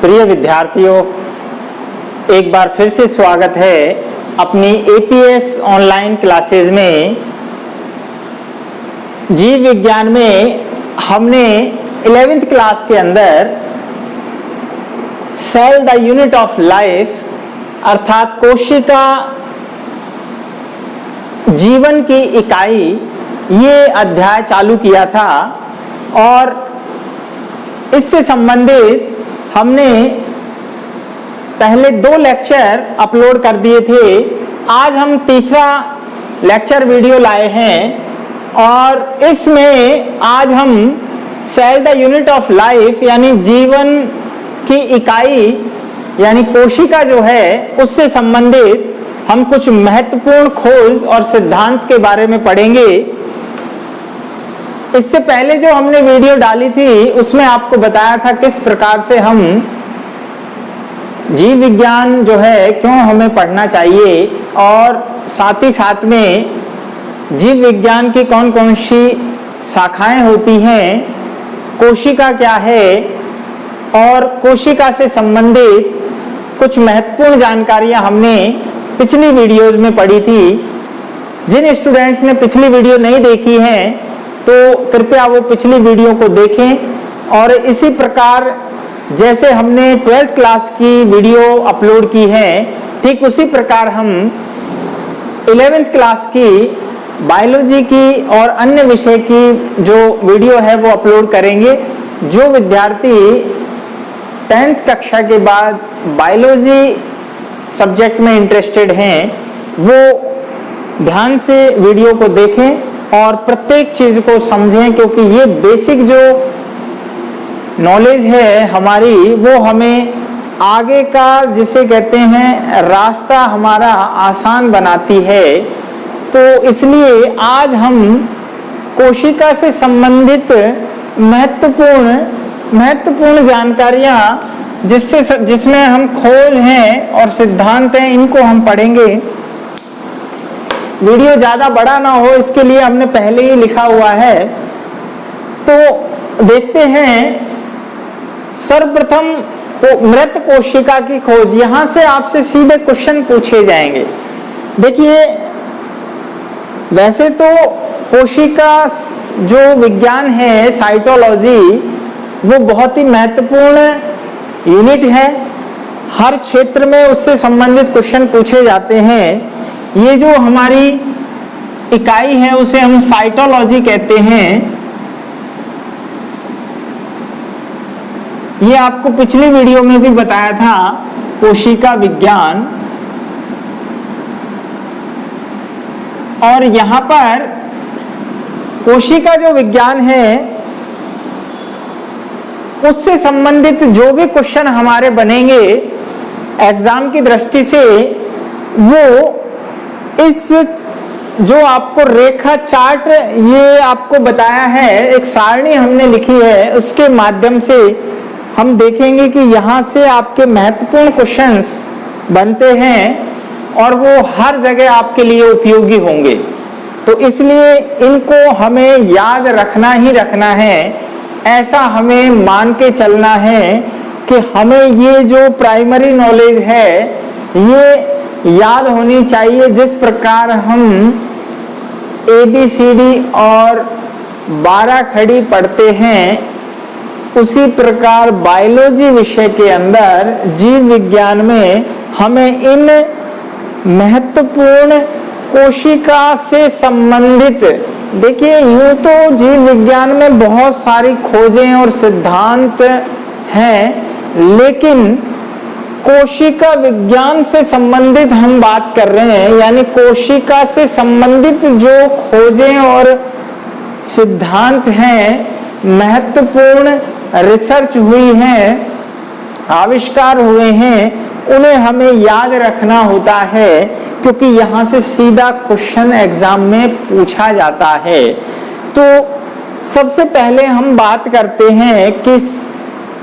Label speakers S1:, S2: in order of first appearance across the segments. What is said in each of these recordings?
S1: प्रिय विद्यार्थियों, एक बार फिर से स्वागत है अपनी एपीएस ऑनलाइन क्लासेस में। जीव विज्ञान में हमने 11th क्लास के अंदर cell the unit of life अर्थात कोशिका जीवन की इकाई ये अध्याय चालू किया था और इससे संबंधित हमने पहले 2 लेक्चर अपलोड कर दिए थे। आज हम तीसरा लेक्चर वीडियो लाए हैं और इसमें आज हम cell the unit of life यानी जीवन की इकाई यानी कोशिका जो है उससे संबंधित हम कुछ महत्वपूर्ण खोज और सिद्धांत के बारे में पढ़ेंगे। इससे पहले जो हमने वीडियो डाली थी उसमें आपको बताया था किस प्रकार से हम जीव विज्ञान जो है क्यों हमें पढ़ना चाहिए और साथ ही साथ में जीव विज्ञान की कौन कौन सी शाखाएं होती हैं, कोशिका क्या है और कोशिका से संबंधित कुछ महत्वपूर्ण जानकारियां हमने पिछली वीडियोज में पढ़ी थी। जिन स्टूडेंट्स ने पिछली वीडियो नहीं देखी है तो कृपया वो पिछली वीडियो को देखें और इसी प्रकार जैसे हमने 12th क्लास की वीडियो अपलोड की है ठीक उसी प्रकार हम 11th क्लास की बायोलॉजी की और अन्य विषय की जो वीडियो है वो अपलोड करेंगे। जो विद्यार्थी 10th कक्षा के बाद बायोलॉजी सब्जेक्ट में इंटरेस्टेड हैं वो ध्यान से वीडियो को देखें और प्रत्येक चीज को समझें, क्योंकि ये बेसिक जो नॉलेज है हमारी वो हमें आगे का जिसे कहते हैं रास्ता हमारा आसान बनाती है। तो इसलिए आज हम कोशिका से संबंधित महत्वपूर्ण जानकारियां जिसमें हम खोज हैं और सिद्धांत हैं इनको हम पढ़ेंगे। वीडियो ज्यादा बड़ा ना हो इसके लिए हमने पहले ही लिखा हुआ है। तो देखते हैं सर्वप्रथम मृत कोशिका की खोज। यहां से आपसे सीधे क्वेश्चन पूछे जाएंगे। देखिए, वैसे तो कोशिका जो विज्ञान है साइटोलॉजी वो बहुत ही महत्वपूर्ण यूनिट है। हर क्षेत्र में उससे संबंधित क्वेश्चन पूछे जाते हैं। ये जो हमारी इकाई है उसे हम साइटोलॉजी कहते हैं। ये आपको पिछली वीडियो में भी बताया था, कोशिका विज्ञान। और यहां पर कोशिका जो विज्ञान है उससे संबंधित जो भी क्वेश्चन हमारे बनेंगे एग्जाम की दृष्टि से वो इस जो आपको रेखा चार्ट ये आपको बताया है, एक सारणी हमने लिखी है, उसके माध्यम से हम देखेंगे कि यहाँ से आपके महत्वपूर्ण क्वेश्चंस बनते हैं और वो हर जगह आपके लिए उपयोगी होंगे। तो इसलिए इनको हमें याद रखना ही रखना है। ऐसा हमें मान के चलना है कि हमें ये जो प्राइमरी नॉलेज है ये याद होनी चाहिए। जिस प्रकार हम ABCD और 12 खड़ी पढ़ते हैं उसी प्रकार बायोलॉजी विषय के अंदर जीव विज्ञान में हमें इन महत्वपूर्ण कोशिका से संबंधित, देखिए यूं तो जीव विज्ञान में बहुत सारी खोजें और सिद्धांत हैं, लेकिन कोशिका विज्ञान से संबंधित हम बात कर रहे हैं। यानी कोशिका से संबंधित जो खोजें और सिद्धांत हैं, महत्वपूर्ण रिसर्च हुई है, आविष्कार हुए हैं, उन्हें हमें याद रखना होता है क्योंकि यहाँ से सीधा क्वेश्चन एग्जाम में पूछा जाता है। तो सबसे पहले हम बात करते हैं कि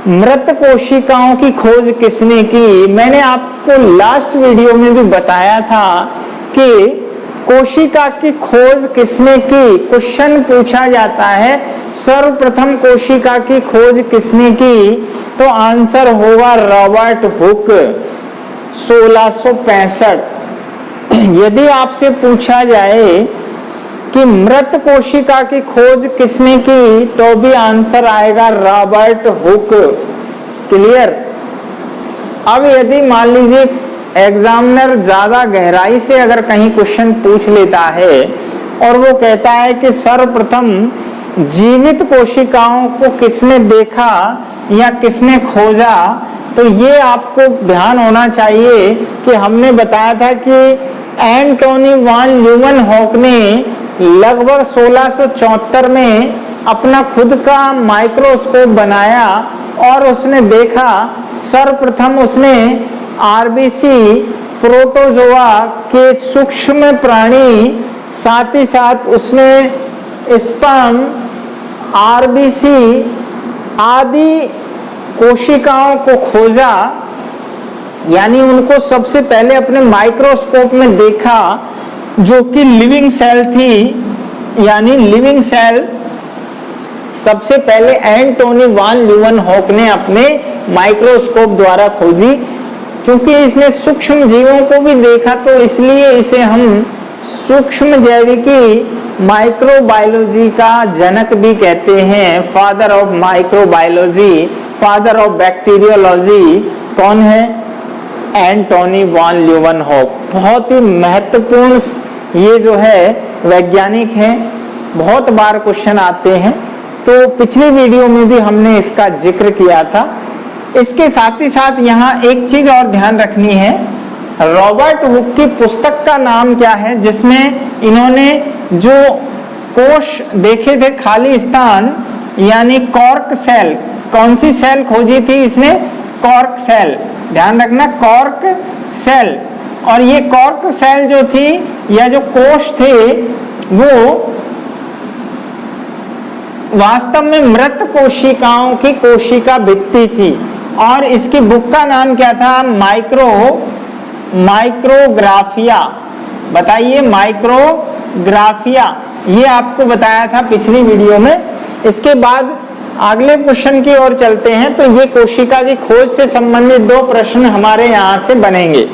S1: मृत कोशिकाओं की खोज किसने की। मैंने आपको लास्ट वीडियो में भी बताया था कि कोशिका की खोज किसने की? क्वेश्चन पूछा जाता है सर्वप्रथम कोशिका की खोज किसने की? तो आंसर होगा रॉबर्ट हुक, 1665। यदि आपसे पूछा जाए कि मृत कोशिका की खोज किसने की, तो भी आंसर आएगा रॉबर्ट हुक। क्लियर? अब यदि मान लीजिए एग्जामिनर ज्यादा गहराई से अगर कहीं क्वेश्चन पूछ लेता है और वो कहता है कि सर्वप्रथम जीवित कोशिकाओं को किसने देखा या किसने खोजा, तो ये आपको ध्यान होना चाहिए कि हमने बताया था कि एंटोनी वान ल्यूवेनहॉक ने लगभग 1674 में अपना खुद का माइक्रोस्कोप बनाया और उसने देखा, सर्वप्रथम उसने आरबीसी प्रोटोजोआ के सूक्ष्म प्राणी, साथ ही साथ उसने स्पर्म, आरबीसी आदि कोशिकाओं को खोजा, यानी उनको सबसे पहले अपने माइक्रोस्कोप में देखा, जो कि लिविंग सेल थी। यानी लिविंग सेल सबसे पहले एंटोनी वान ल्यूवेनहॉक ने अपने माइक्रोस्कोप द्वारा खोजी। क्योंकि इसने सूक्ष्म जीवों को भी देखा, तो इसलिए इसे हम सूक्ष्म जैविकी माइक्रोबायोलॉजी का जनक भी कहते हैं, father of microbiology, father of bacteriology. कौन है? एंटोनी वान ल्यूवेनहॉक। बहुत ही महत्वपूर्ण ये जो है वैज्ञानिक हैं, बहुत बार क्वेश्चन आते हैं, तो पिछली वीडियो में भी हमने इसका जिक्र किया था। इसके साथ ही साथ यहाँ एक चीज और ध्यान रखनी है, रॉबर्ट हुक की पुस्तक का नाम क्या है जिसमें इन्होंने जो कोश देखे थे खाली स्थान, यानी कॉर्क सेल। कौन सी सेल खोजी थी इसने? Cork cell. ध्यान रखना, कॉर्क सेल। और ये कॉर्क सेल जो थी या जो कोश थे वो वास्तव में मृत कोशिकाओं की कोशिका भित्ति थी। और इसकी बुक का नाम क्या था? माइक्रोग्राफिया। बताइए, माइक्रोग्राफिया। ये आपको बताया था पिछली वीडियो में। इसके बाद अगले क्वेश्चन की ओर चलते हैं। तो ये कोशिका की खोज से संबंधित 2 प्रश्न हमारे यहाँ से बनेंगे।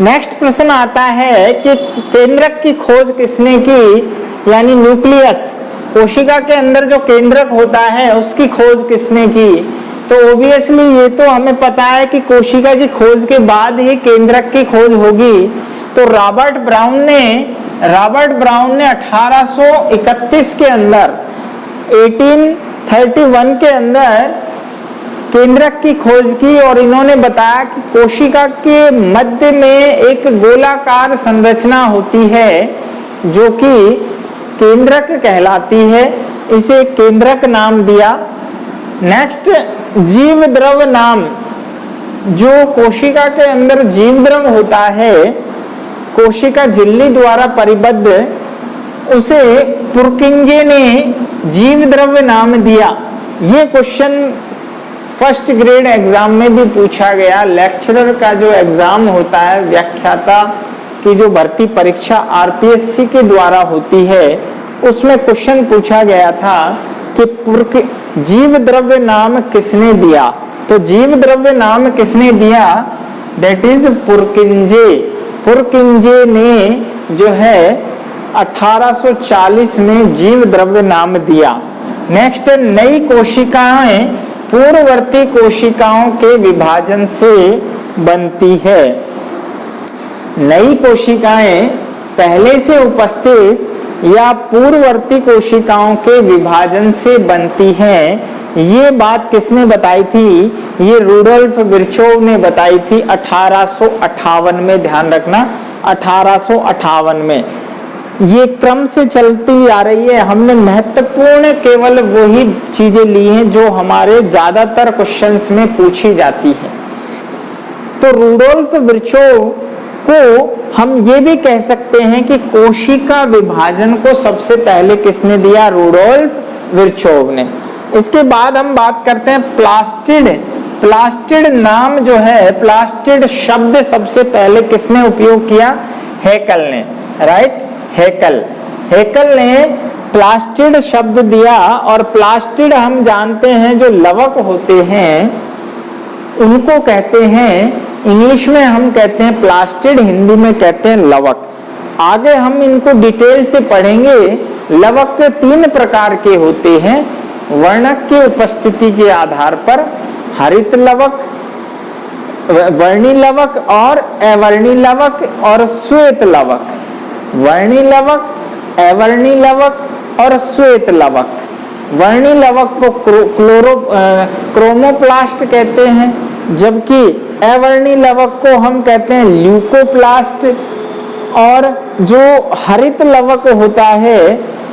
S1: नेक्स्ट प्रश्न आता है कि केंद्रक की खोज किसने की? यानी न्यूक्लियस, कोशिका के अंदर जो केंद्रक होता है उसकी खोज किसने की? तो ऑब्वियसली ये तो हमें पता है कि कोशिका की खोज के बाद ही केंद्रक की खोज होगी। तो रॉबर्ट ब्राउन ने 1831 के अंदर, 1831 के अंदर केंद्रक की खोज की और इन्होंने बताया कि कोशिका के मध्य में एक गोलाकार संरचना होती है जो कि केंद्रक कहलाती है। इसे केंद्रक नाम दिया। नेक्स्ट, जीव द्रव नाम। जो कोशिका के अंदर जीव द्रव होता है, कोशिका झिल्ली द्वारा परिबद्ध, उसे पुरकिंजे ने जीव द्रव्य नाम दिया। ये क्वेश्चन फर्स्ट ग्रेड एग्जाम में भी पूछा गया। लेक्चरर का जो एग्जाम होता है, व्याख्याता की जो भर्ती परीक्षा आरपीएससी के द्वारा होती है, उसमें क्वेश्चन पूछा गया था कि जीव द्रव्य नाम किसने दिया? तो जीव द्रव्य नाम किसने दिया? That is पुरकिंजे। पुरकिंजे ने जो है 1840 में जीव द्रव्य नाम दिया। नेक्स्ट, नई कोशिकाएं पूर्ववर्ती कोशिकाओं के विभाजन से बनती है। नई कोशिकाएं पहले से उपस्थित या पूर्ववर्ती कोशिकाओं के विभाजन से बनती हैं। ये बात किसने बताई थी? ये रुडोल्फ विर्चोव ने बताई थी 1858 में। ध्यान रखना, 1858 में। ये क्रम से चलती आ रही है। हमने महत्वपूर्ण केवल वही चीजें ली हैं जो हमारे ज्यादातर क्वेश्चंस में पूछी जाती है। तो रुडोल्फ विर्चोव को हम ये भी कह सकते हैं कि कोशिका विभाजन को सबसे पहले किसने दिया? रुडोल्फ विर्चोव ने। इसके बाद हम बात करते हैं प्लास्टिड। प्लास्टिड नाम जो है, प्लास्टिड शब्द सबसे पहले किसने उपयोग किया? हैकल ने। राइट। हेकल। हेकल ने प्लास्टिड शब्द दिया, और प्लास्टिड हम जानते हैं जो लवक होते हैं उनको कहते हैं, इंग्लिश में हम कहते हैं प्लास्टिड, हिंदी में कहते हैं लवक। आगे हम इनको डिटेल से पढ़ेंगे। लवक 3 प्रकार के होते हैं वर्णक की उपस्थिति के आधार पर, हरित लवक, वर्णी लवक और अवर्णी लवक और श्वेत लवक। वर्णी लवक, अवर्णी लवक और श्वेत लवक। वर्णी लवक को क्रोमोप्लास्ट कहते हैं, जबकि अवर्णी लवक को हम कहते हैं ल्यूकोप्लास्ट, और जो हरित लवक होता है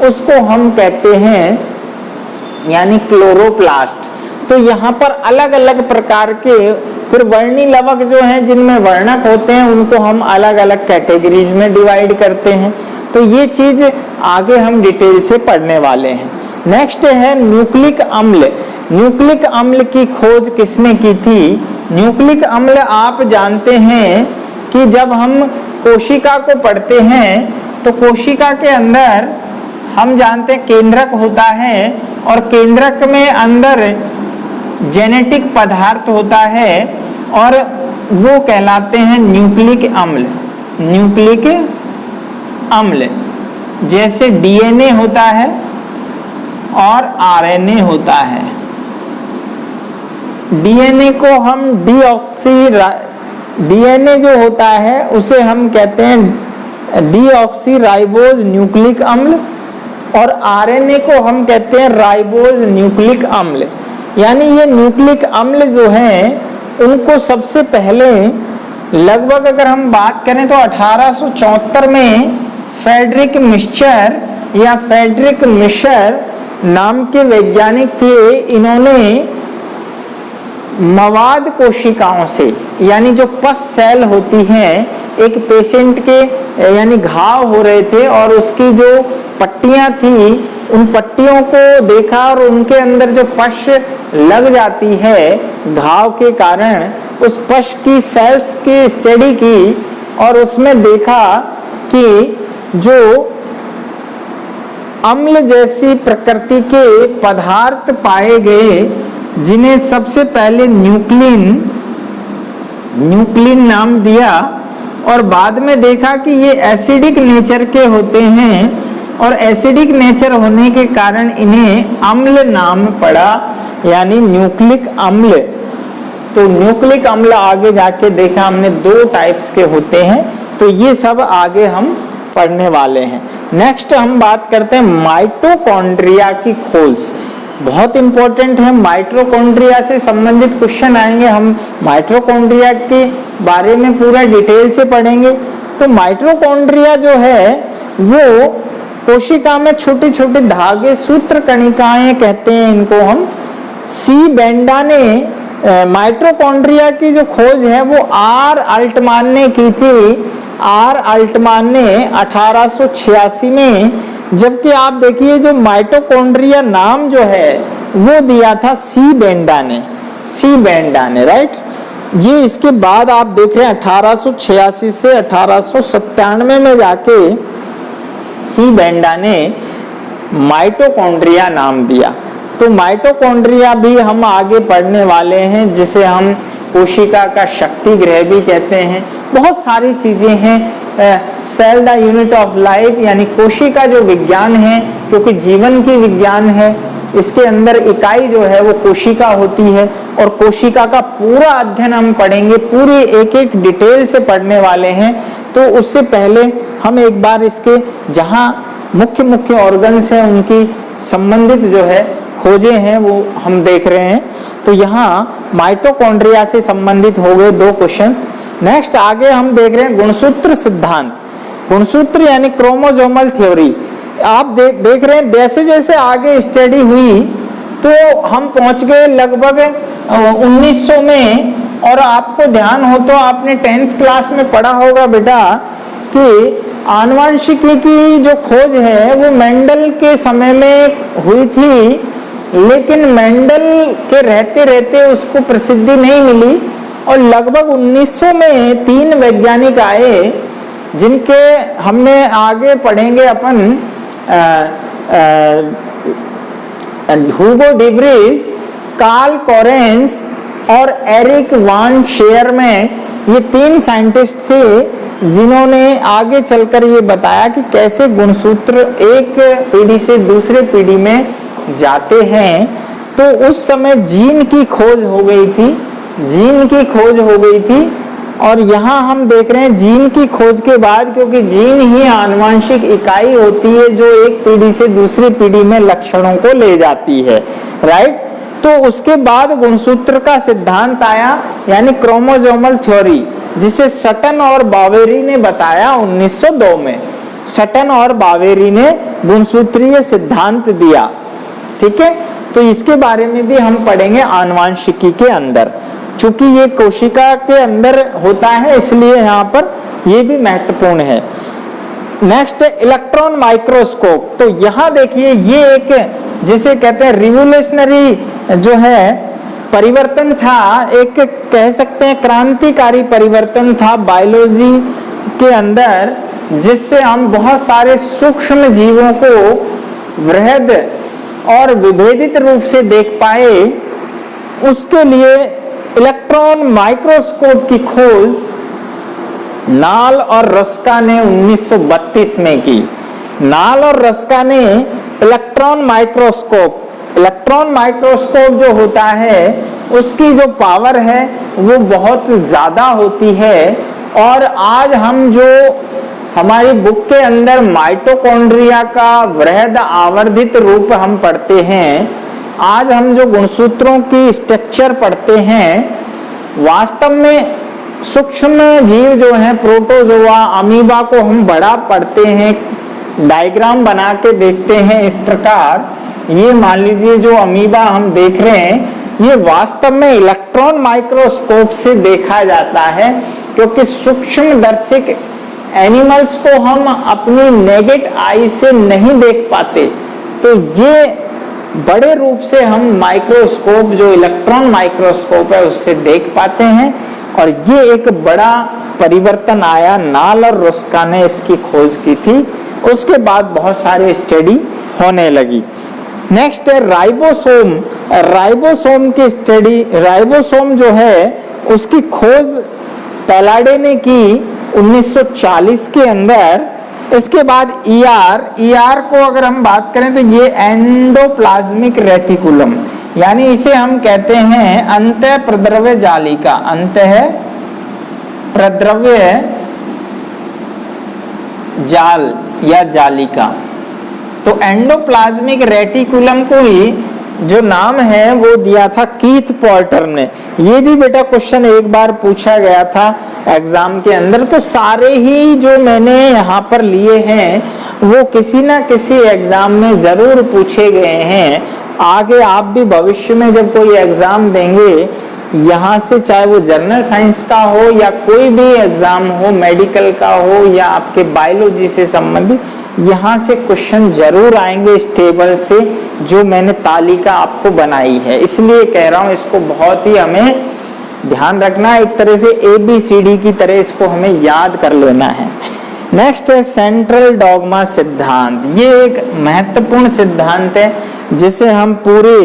S1: उसको हम कहते हैं यानी क्लोरोप्लास्ट। तो यहाँ पर अलग अलग प्रकार के फिर वर्णी लवक जो हैं जिनमें वर्णक होते हैं उनको हम अलग अलग कैटेगरीज में डिवाइड करते हैं। तो ये चीज आगे हम डिटेल से पढ़ने वाले हैं। नेक्स्ट है न्यूक्लिक अम्ल। न्यूक्लिक अम्ल की खोज किसने की थी? न्यूक्लिक अम्ल आप जानते हैं कि जब हम कोशिका को पढ़ते हैं तो कोशिका के अंदर हम जानते हैं केंद्रक होता है, और केंद्रक में अंदर जेनेटिक पदार्थ होता है और वो कहलाते हैं न्यूक्लिक अम्ल। न्यूक्लिक अम्ल जैसे डीएनए होता है और आरएनए होता है। डीएनए को हम डीएनए जो होता है उसे हम कहते हैं डीऑक्सीराइबोज न्यूक्लिक अम्ल, और आरएनए को हम कहते हैं राइबोज न्यूक्लिक अम्ल। यानी ये न्यूक्लिक अम्ल जो हैं उनको सबसे पहले लगभग अगर हम बात करें तो 1874 में फ्रेडरिक मिशर नाम के वैज्ञानिक थे। इन्होंने मवाद कोशिकाओं से, यानी जो पस सेल होती हैं, एक पेशेंट के यानी घाव हो रहे थे और उसकी जो पट्टियां थी उन पट्टियों को देखा और उनके अंदर जो पश लग जाती है घाव के कारण, उस पश की सेल्स की स्टडी की और उसमें देखा कि जो अम्ल जैसी प्रकृति के पदार्थ पाए गए जिन्हें सबसे पहले न्यूक्लिन नाम दिया, और बाद में देखा कि ये एसिडिक नेचर के होते हैं और एसिडिक नेचर होने के कारण इन्हें अम्ल नाम पड़ा, यानी न्यूक्लिक अम्ल। तो न्यूक्लिक अम्ल आगे जाके देखा हमने 2 टाइप्स के होते हैं। तो ये सब आगे हम पढ़ने वाले हैं। नेक्स्ट हम बात करते हैं माइटोकॉन्ड्रिया की खोज। बहुत इंपॉर्टेंट है, माइटोकॉन्ड्रिया से संबंधित क्वेश्चन आएंगे। हम माइटोकॉन्ड्रिया के बारे में पूरा डिटेल से पढ़ेंगे। तो माइटोकॉन्ड्रिया जो है वो कोशिका में छोटे छोटे धागे, सूत्र कणिकाएं कहते हैं इनको हम। सी बेंडा ने माइटोकॉन्ड्रिया की जो खोज है वो आर अल्टमान ने की थी। आर अल्टमान ने 1886 में, जबकि आप देखिए जो माइटोकॉन्ड्रिया नाम जो है वो दिया था सी बेंडा ने, राइट जी। इसके बाद आप देख रहे हैं 1886 से 1897 में जाके सी बेंडा ने माइटोकॉन्ड्रिया नाम दिया। तो माइटोकॉन्ड्रिया भी हम आगे पढ़ने वाले हैं, जिसे हम कोशिका का शक्ति गृह भी कहते हैं। बहुत सारी चीजें हैं। Cell the unit of life, यानी कोशिका जो विज्ञान है, क्योंकि जीवन की विज्ञान है, इसके अंदर इकाई जो है वो कोशिका होती है, और कोशिका का पूरा अध्ययन हम पढ़ेंगे, पूरी एक एक डिटेल से पढ़ने वाले हैं। तो उससे पहले हम एक बार इसके जहां मुख्य मुख्य ऑर्गन्स हैं उनकी संबंधित जो है खोजे हैं वो हम देख रहे हैं। तो यहाँ माइटोकॉन्ड्रिया से संबंधित हो गए 2 क्वेश्चंस। नेक्स्ट आगे हम देख रहे हैं गुणसूत्र सिद्धांत। गुणसूत्र यानी क्रोमोसोमल थ्योरी। आप देख रहे हैं जैसे जैसे आगे स्टडी हुई तो हम पहुंच गए लगभग 1900 में। और आपको ध्यान हो तो आपने 10th क्लास में पढ़ा होगा बेटा कि आनुवंशिकी की जो खोज है वो मेंडल के समय में हुई थी, लेकिन मेंडल के रहते रहते उसको प्रसिद्धि नहीं मिली। और लगभग 1900 में 3 वैज्ञानिक आए जिनके हमने आगे पढ़ेंगे अपन ह्यूगो डिब्रीज, कार्ल कोरेंस और एरिक वान शेयरमैन, ये 3 साइंटिस्ट थे जिन्होंने आगे चलकर ये बताया कि कैसे गुणसूत्र एक पीढ़ी से दूसरे पीढ़ी में जाते हैं। तो उस समय जीन की खोज हो गई थी, जीन की खोज हो गई थी। और यहाँ हम देख रहे हैं जीन की खोज के बाद, क्योंकि जीन ही आनुवंशिक इकाई होती है जो एक पीढ़ी से दूसरी पीढ़ी में लक्षणों को ले जाती है, राइट। तो उसके बाद गुणसूत्र का सिद्धांत आया, यानी क्रोमोसोमल थ्योरी, जिसे सटन और बावेरी ने बताया 1902 में। सटन और बावेरी ने गुणसूत्रीय सिद्धांत दिया, ठीक है। तो इसके बारे में भी हम पढ़ेंगे आनुवंशिकी के अंदर। चूंकि ये कोशिका के अंदर होता है इसलिए यहाँ पर ये भी महत्वपूर्ण है। नेक्स्ट है इलेक्ट्रॉन माइक्रोस्कोप। तो यहाँ देखिए ये एक जिसे कहते हैं रिवोल्यूशनरी जो है परिवर्तन था, एक कह सकते हैं क्रांतिकारी परिवर्तन था बायोलॉजी के अंदर, जिससे हम बहुत सारे सूक्ष्म जीवों को वृहद और विभेदित रूप से देख पाए। उसके लिए इलेक्ट्रॉन माइक्रोस्कोप की खोज नाल और रस्का ने 1932 में की। नाल और रस्का ने इलेक्ट्रॉन माइक्रोस्कोप जो होता है उसकी जो पावर है वो बहुत ज्यादा होती है। और आज हम जो हमारी बुक के अंदर माइटोकॉन्ड्रिया का वृहद आवर्धित रूप हम पढ़ते हैं, आज हम जो गुणसूत्रों की स्ट्रक्चर पढ़ते हैं, वास्तव में सूक्ष्म जीव जो है प्रोटोजोआ, अमीबा को हम बड़ा पढ़ते हैं, डायग्राम बना के देखते हैं इस प्रकार। ये मान लीजिए जो अमीबा हम देख रहे हैं ये वास्तव में इलेक्ट्रॉन माइक्रोस्कोप से देखा जाता है, क्योंकि सूक्ष्म दर्शिक एनिमल्स को हम अपनी नेकेड आई से नहीं देख पाते। तो ये बड़े रूप से हम माइक्रोस्कोप जो इलेक्ट्रॉन माइक्रोस्कोप है उससे देख पाते हैं। और ये एक बड़ा परिवर्तन आया, नाल और रस्का ने इसकी खोज की थी। उसके बाद बहुत सारे स्टडी होने लगी। नेक्स्ट है राइबोसोम। राइबोसोम की स्टडी, राइबोसोम जो है उसकी खोज पैलाडे ने की 1940 के अंदर। इसके बाद ईआर को अगर हम बात करें तो ये एंडोप्लाज्मिक रेटिकुलम, यानी इसे हम कहते हैं अंतः प्रद्रव्य जालिका, अंतः प्रद्रव्य जाल या जालिका। तो एंडोप्लाज्मिक रेटिकुलम को ही जो नाम है वो दिया था कीथ पोर्टर ने। ये भी बेटा क्वेश्चन एक बार पूछा गया था एग्जाम के अंदर। तो सारे ही जो मैंने यहाँ पर लिए हैं वो किसी ना किसी एग्जाम में जरूर पूछे गए हैं। आगे आप भी भविष्य में जब कोई एग्जाम देंगे यहाँ से, चाहे वो जनरल साइंस का हो या कोई भी एग्जाम हो, मेडिकल का हो या आपके बायोलॉजी से संबंधित, यहाँ से क्वेश्चन जरूर आएंगे इस टेबल से जो मैंने तालिका आपको बनाई है। इसलिए कह रहा हूँ इसको बहुत ही हमें ध्यान रखना, एक तरह से ABCD की तरह इसको हमें याद कर लेना है। नेक्स्ट है सेंट्रल डॉगमा सिद्धांत। ये एक महत्वपूर्ण सिद्धांत है जिसे हम पूरे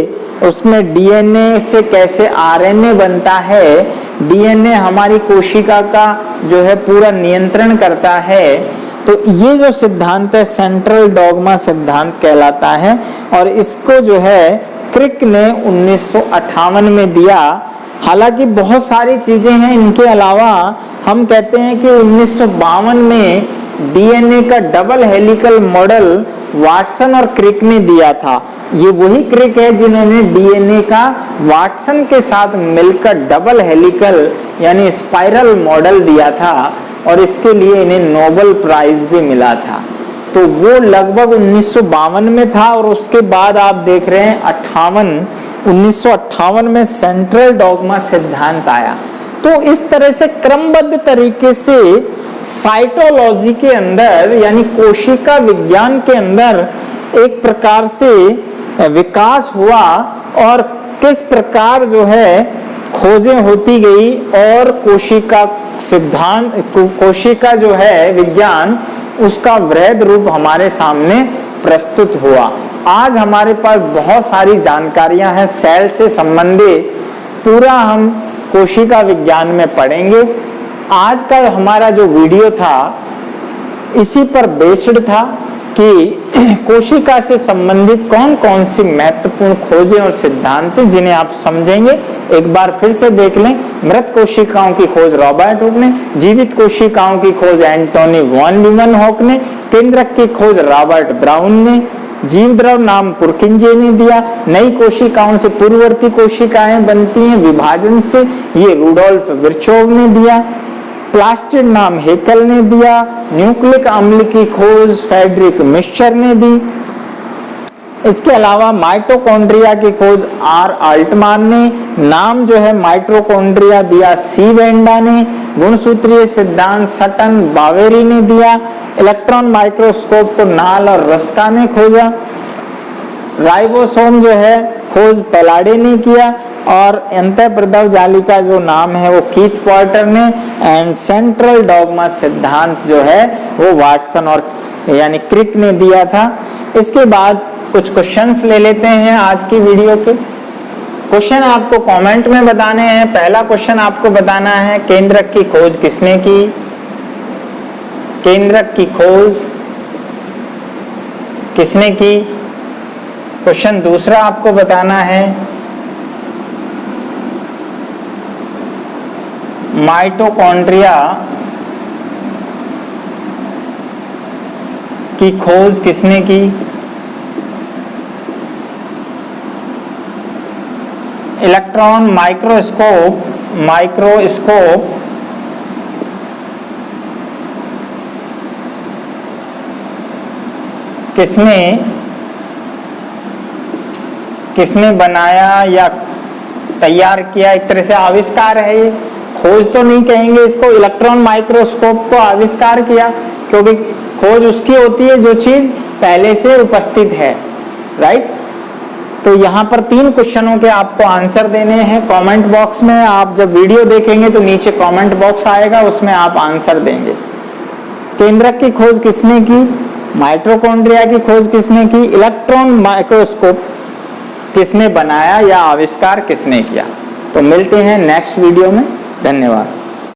S1: उसमें DNA से कैसे RNA बनता है, DNA हमारी कोशिका का जो है पूरा नियंत्रण करता है। तो ये जो सिद्धांत है सेंट्रल डॉगमा सिद्धांत कहलाता है। और इसको जो है क्रिक ने 1958 में दिया। हालांकि बहुत सारी चीजें हैं इनके अलावा। हम कहते हैं कि 1952 में DNA का डबल हेलिकल मॉडल वाटसन और क्रिक ने दिया था। ये वही क्रिक है जिन्होंने DNA का वाटसन के साथ मिलकर डबल हेलिकल यानी स्पाइरल मॉडल दिया था, और इसके लिए इन्हें नोबेल प्राइज भी मिला था। तो वो लगभग 1952 में था। और उसके बाद आप देख रहे हैं 1958 में सेंट्रल डॉगमा सिद्धांत आया। तो इस तरह से क्रमबद्ध तरीके से साइटोलॉजी के अंदर यानी कोशिका विज्ञान के अंदर एक प्रकार से विकास हुआ, और किस प्रकार जो है खोजें होती गई और कोशिका सिद्धांत कोशिका जो है विज्ञान, उसका वृहद रूप हमारे सामने प्रस्तुत हुआ। आज हमारे पास बहुत सारी जानकारियां हैं सेल से संबंधित, पूरा हम कोशिका विज्ञान में पढ़ेंगे। आज का हमारा जो वीडियो था इसी पर बेस्ड था कि कोशिका से संबंधित कौन कौन सी महत्वपूर्ण खोजें और सिद्धांत हैं जिन्हें आप समझेंगे। एक बार फिर से देख लें। मृत कोशिकाओं की खोज रॉबर्ट हुक ने, जीवित कोशिकाओं की खोज एंटोनी वॉन लीeuwenhoek ने, केंद्रक की खोज रॉबर्ट ब्राउन ने, जीव द्रव नाम पुरकिंजे ने दिया, नई कोशिकाओं से पूर्ववर्ती कोशिकाएं बनती हैं विभाजन से, ये रुडोल्फ विर्चोव ने दिया, प्लास्टिड नाम हेकल ने दिया, न्यूक्लिक अम्ल की खोज फ्रेडरिक मिश्चर ने दी। इसके अलावा माइटोकॉन्ड्रिया की खोज आर अल्टमान ने, नाम जो है माइटोकॉन्ड्रिया दिया सी वेंडा ने, गुणसूत्रीय सिद्धांत सटन बावेरी ने दिया, इलेक्ट्रॉन माइक्रोस्कोप को नाल और रस्का ने खोजा, राइबोसोम जो है खोज पैलाडे ने किया, और अंतःप्रदव जालिका जो नाम है वो कीथ पॉर्टर ने, एंड सेंट्रल डॉगमा सिद्धांत जो है वो वाटसन और यानी क्रिक ने दिया था। इसके बाद कुछ क्वेश्चंस ले लेते हैं आज की वीडियो के। क्वेश्चन आपको कमेंट में बताने हैं। पहला क्वेश्चन आपको बताना है केंद्रक की खोज किसने की, केंद्रक की खोज किसने की। क्वेश्चन दूसरा आपको बताना है माइटोकॉन्ड्रिया की खोज किसने की। इलेक्ट्रॉन माइक्रोस्कोप किसने बनाया या तैयार किया, एक तरह से आविष्कार है ये, खोज तो नहीं कहेंगे इसको। इलेक्ट्रॉन माइक्रोस्कोप को आविष्कार किया क्योंकि खोज उसकी होती है जो चीज पहले से उपस्थित है, राइट। तो यहाँ पर 3 क्वेश्चनों के आपको आंसर देने हैं। कमेंट बॉक्स में आप जब वीडियो देखेंगे तो नीचे कमेंट बॉक्स आएगा, उसमें आप आंसर देंगे। केंद्रक की खोज किसने की, माइटोकॉन्ड्रिया की खोज किसने की, इलेक्ट्रॉन माइक्रोस्कोप किसने बनाया या आविष्कार किसने किया। तो मिलते हैं नेक्स्ट वीडियो में। धन्यवाद।